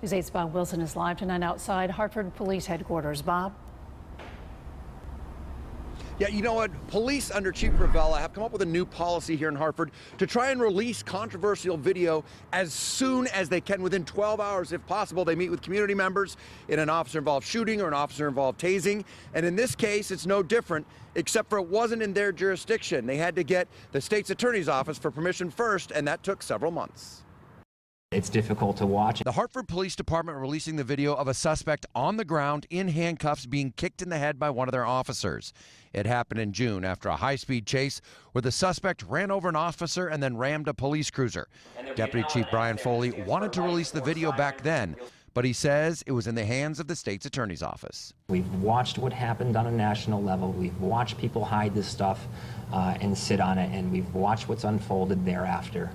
News 8's Bob Wilson is live tonight outside Hartford Police Headquarters. Bob? Yeah, you know what? Police under Chief Ravella have come up with a new policy here in Hartford to try and release controversial video as soon as they can, within 12 hours if possible. They meet with community members in an officer-involved shooting or an officer-involved tasing. And in this case, it's no different, except for it wasn't in their jurisdiction. They had to get the state's attorney's office for permission first, and that took several months. It's difficult to watch. The Hartford Police Department releasing the video of a suspect on the ground in handcuffs being kicked in the head by one of their officers. It happened in June after a high-speed chase where the suspect ran over an officer and then rammed a police cruiser. Deputy Chief Brian Foley wanted to release the video back then, but he says it was in the hands of the state's attorney's office. We've watched what happened on a national level. We've watched people hide this stuff and sit on it, and we've watched what's unfolded thereafter.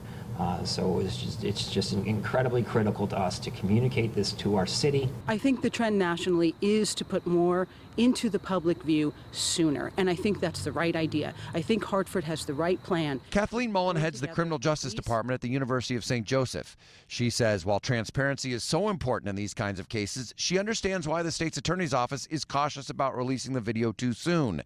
So it's just incredibly critical to us to communicate this to our city. I think the trend nationally is to put more into the public view sooner, and I think that's the right idea. I think Hartford has the right plan. Kathleen Mullen heads the Criminal Justice Department at the University of St. Joseph. She says while transparency is so important in these kinds of cases, she understands why the state's attorney's office is cautious about releasing the video too soon.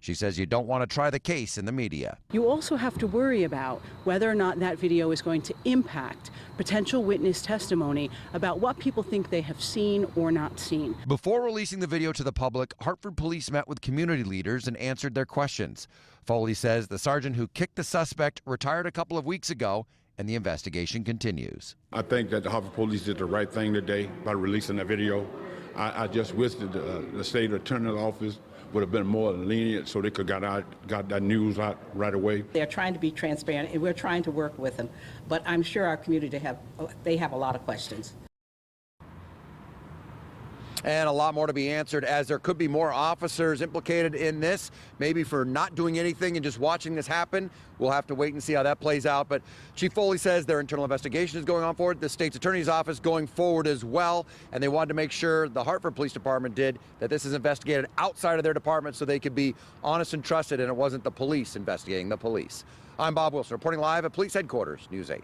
She says you don't want to try the case in the media. You also have to worry about whether or not that video is going to impact potential witness testimony about what people think they have seen or not seen. Before releasing the video to the public, Hartford police met with community leaders and answered their questions. Foley says the sergeant who kicked the suspect retired a couple of weeks ago, and the investigation continues. I think that the Hartford police did the right thing today by releasing the video. I just wish that the state attorney's office would have been more lenient so they could got that news out right away. They're trying to be transparent, and we're trying to work with them. But I'm sure our community have a lot of questions. And a lot more to be answered, as there could be more officers implicated in this, maybe for not doing anything and just watching this happen. We'll have to wait and see how that plays out. But Chief Foley says their internal investigation is going on forward, the state's attorney's office going forward as well, and they wanted to make sure, the Hartford Police Department did, that this is investigated outside of their department so they could be honest and trusted, and it wasn't the police investigating the police. I'm Bob Wilson, reporting live at Police Headquarters, News 8.